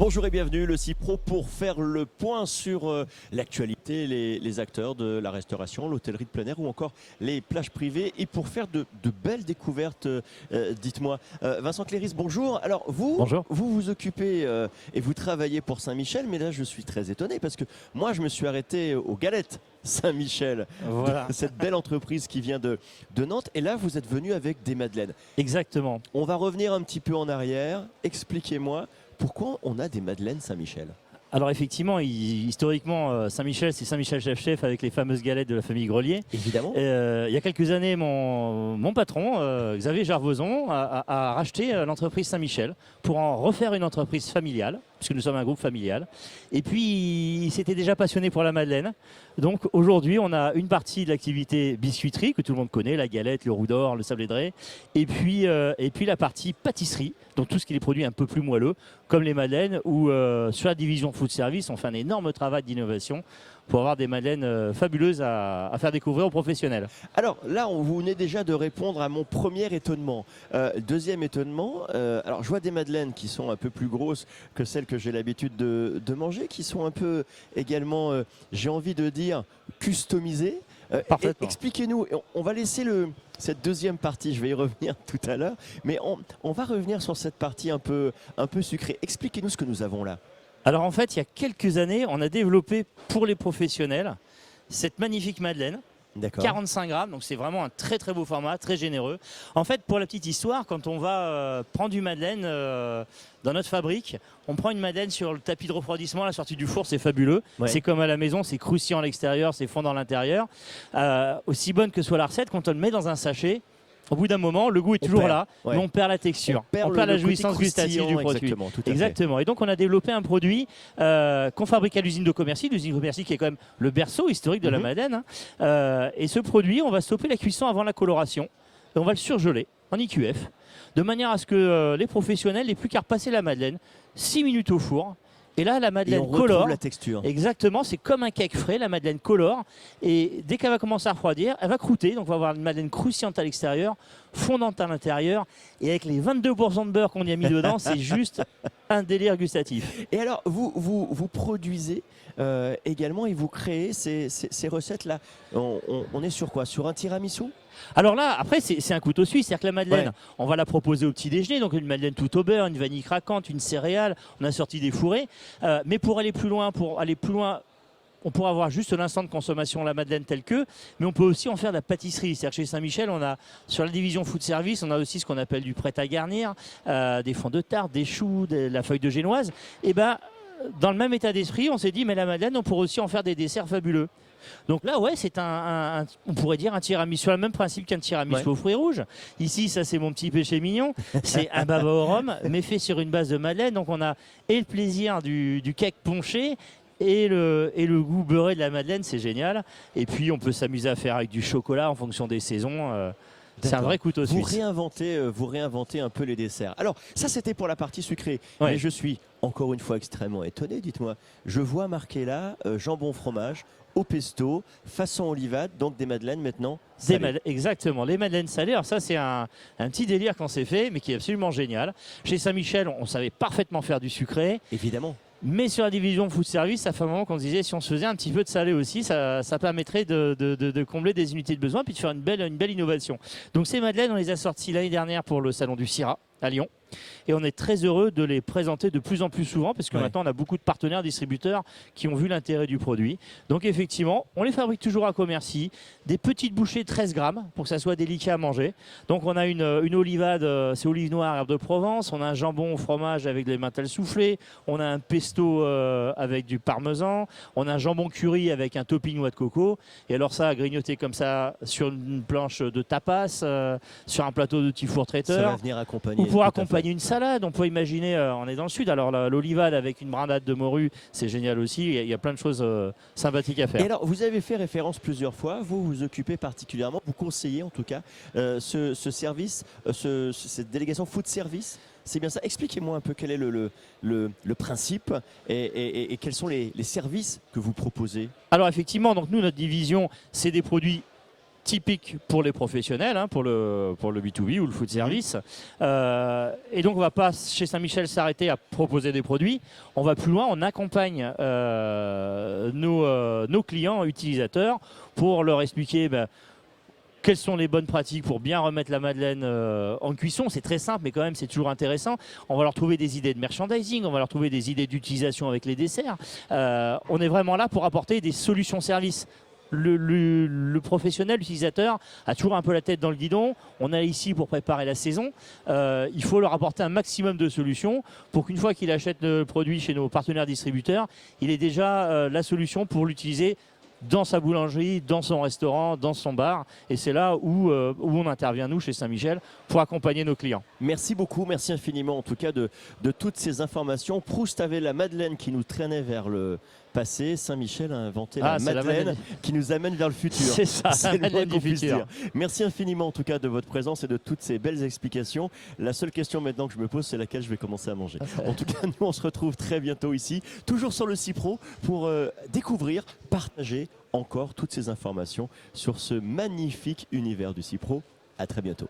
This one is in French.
Bonjour et bienvenue, le CIPRO pour faire le point sur l'actualité, les acteurs de la restauration, l'hôtellerie de plein air ou encore les plages privées et pour faire de belles découvertes, dites-moi. Vincent Cléris, bonjour. Alors Bonjour. vous vous occupez et vous travaillez pour Saint-Michel, mais là je suis très étonné parce que moi je me suis arrêté aux Galettes Saint-Michel, Voilà. cette belle entreprise qui vient de Nantes. Et là, vous êtes venu avec des madeleines. Exactement. On va revenir un petit peu en arrière. Expliquez-moi pourquoi on a des madeleines Saint-Michel. Alors effectivement, historiquement, Saint-Michel, c'est Saint-Michel chef-chef avec les fameuses galettes de la famille Grelier. Évidemment. Il y a quelques années, mon patron, Xavier Jarvozon, a racheté l'entreprise Saint-Michel pour en refaire une entreprise familiale, puisque nous sommes un groupe familial. Et puis, il s'était déjà passionné pour la madeleine. Donc aujourd'hui, on a une partie de l'activité biscuiterie, que tout le monde connaît, la galette, le roux d'or, le sablé de Ré, et puis la partie pâtisserie, donc tout ce qui est les produits un peu plus moelleux, comme les madeleines, où sur la division food service, on fait un énorme travail d'innovation pour avoir des madeleines fabuleuses à faire découvrir aux professionnels. Alors là, vous venez déjà de répondre à mon premier étonnement. Deuxième étonnement, alors je vois des madeleines qui sont un peu plus grosses que celles que j'ai l'habitude de manger, qui sont un peu également, j'ai envie de dire, customisées. Expliquez-nous, on va laisser cette deuxième partie, je vais y revenir tout à l'heure, mais on va revenir sur cette partie un peu sucrée. Expliquez-nous ce que nous avons là. Alors en fait, il y a quelques années, on a développé pour les professionnels cette magnifique madeleine. 45 grammes, donc c'est vraiment un très très beau format, très généreux. En fait, pour la petite histoire, quand on va prendre du madeleine dans notre fabrique, on prend une madeleine sur le tapis de refroidissement à la sortie du four, c'est fabuleux. Ouais. C'est comme à la maison, c'est croustillant à l'extérieur, c'est fondant à l'intérieur. Aussi bonne que soit la recette, quand on le met dans un sachet, au bout d'un moment, le goût est toujours là, mais on perd la texture, on perd la jouissance gustative du produit. Exactement. Et donc, on a développé un produit qu'on fabrique à l'usine de Commercy, qui est quand même le berceau historique de la madeleine. Et ce produit, on va stopper la cuisson avant la coloration et on va le surgeler en IQF, de manière à ce que les professionnels n'aient plus qu'à repasser la madeleine 6 minutes au four. Et là, la madeleine colore. La texture. Exactement, c'est comme un cake frais, la madeleine colore. Et dès qu'elle va commencer à refroidir, elle va croûter. Donc, on va avoir une madeleine croustillante à l'extérieur, fondante à l'intérieur. Et avec les 22% de beurre qu'on y a mis dedans, c'est juste un délire gustatif. Et alors, vous produisez également et vous créez ces recettes-là. On est sur quoi? Sur un tiramisu? Alors là, après, c'est un couteau suisse. C'est-à-dire que la madeleine, on va la proposer au petit déjeuner. Donc une madeleine tout au beurre, une vanille craquante, une céréale. On a sorti des fourrés. Mais pour aller plus loin, on pourra avoir juste l'instant de consommation la madeleine telle que, mais on peut aussi en faire de la pâtisserie. C'est-à-dire que chez Saint-Michel, on a sur la division food service, on a aussi ce qu'on appelle du prêt à garnir, des fonds de tarte, des choux, de la feuille de génoise. Et ben, dans le même état d'esprit, on s'est dit, mais la madeleine, on pourrait aussi en faire des desserts fabuleux. Donc là, ouais, c'est on pourrait dire un tiramisu sur le même principe qu'un tiramisu aux fruits rouges. Ici, ça c'est mon petit péché mignon. C'est un baba au rhum, mais fait sur une base de madeleine. Donc on a et le plaisir du cake ponché et le goût beurré de la madeleine, c'est génial. Et puis on peut s'amuser à faire avec du chocolat en fonction des saisons. C'est un vrai couteau suisse. Vous réinventez un peu les desserts. Alors, ça, c'était pour la partie sucrée. Ouais. Mais je suis, encore une fois, extrêmement étonné. Dites-moi, je vois marqué là jambon fromage au pesto, façon olivade, donc des madeleines maintenant salées. Exactement, les madeleines salées. Alors ça, c'est un petit délire qu'on s'est fait, mais qui est absolument génial. Chez Saint-Michel, on savait parfaitement faire du sucré. Évidemment. Mais sur la division food service, ça fait un moment qu'on se disait si on se faisait un petit peu de salé aussi, ça permettrait de combler des unités de besoin puis de faire une belle innovation. Donc ces madeleines, on les a sorties l'année dernière pour le salon du Syrah à Lyon. Et on est très heureux de les présenter de plus en plus souvent parce que maintenant on a beaucoup de partenaires distributeurs qui ont vu l'intérêt du produit. Donc effectivement, on les fabrique toujours à Commercy, des petites bouchées de 13 grammes pour que ça soit délicat à manger. Donc on a une olivade, c'est olive noire, herbe de Provence, on a un jambon au fromage avec des mentales soufflées, on a un pesto avec du parmesan, on a un jambon curry avec un topping noix de coco. Et alors ça, à grignoter comme ça sur une planche de tapas, sur un plateau de petit four traiteur. Ça va venir accompagner. Ou pour accompagner une salade, on peut imaginer, on est dans le sud, alors l'olivade avec une brindade de morue, c'est génial aussi, il y a plein de choses sympathiques à faire. Et alors, vous avez fait référence plusieurs fois, vous vous occupez particulièrement, vous conseillez en tout cas, ce service, cette délégation food service, c'est bien ça. Expliquez-moi un peu quel est le principe et quels sont les services que vous proposez. Alors effectivement, donc nous, notre division, c'est des produits typique pour les professionnels, pour le B2B ou le food service. Et donc on ne va pas chez Saint-Michel s'arrêter à proposer des produits. On va plus loin, on accompagne nos clients utilisateurs pour leur expliquer quelles sont les bonnes pratiques pour bien remettre la madeleine en cuisson. C'est très simple, mais quand même, c'est toujours intéressant. On va leur trouver des idées de merchandising, on va leur trouver des idées d'utilisation avec les desserts. On est vraiment là pour apporter des solutions services. Le professionnel, l'utilisateur, a toujours un peu la tête dans le guidon. On est ici pour préparer la saison. Il faut leur apporter un maximum de solutions pour qu'une fois qu'il achète le produit chez nos partenaires distributeurs, il ait déjà la solution pour l'utiliser dans sa boulangerie, dans son restaurant, dans son bar. Et c'est là où on intervient, nous, chez Saint-Michel, pour accompagner nos clients. Merci beaucoup, merci infiniment en tout cas de toutes ces informations. Proust avait la madeleine qui nous traînait vers le passé. Saint-Michel a inventé la madeleine qui nous amène vers le futur. C'est ça, la madeleine du futur. Merci infiniment en tout cas de votre présence et de toutes ces belles explications. La seule question maintenant que je me pose, c'est laquelle je vais commencer à manger. En tout cas, nous on se retrouve très bientôt ici, toujours sur le Cipro, pour découvrir, partager encore toutes ces informations sur ce magnifique univers du Cipro. À très bientôt.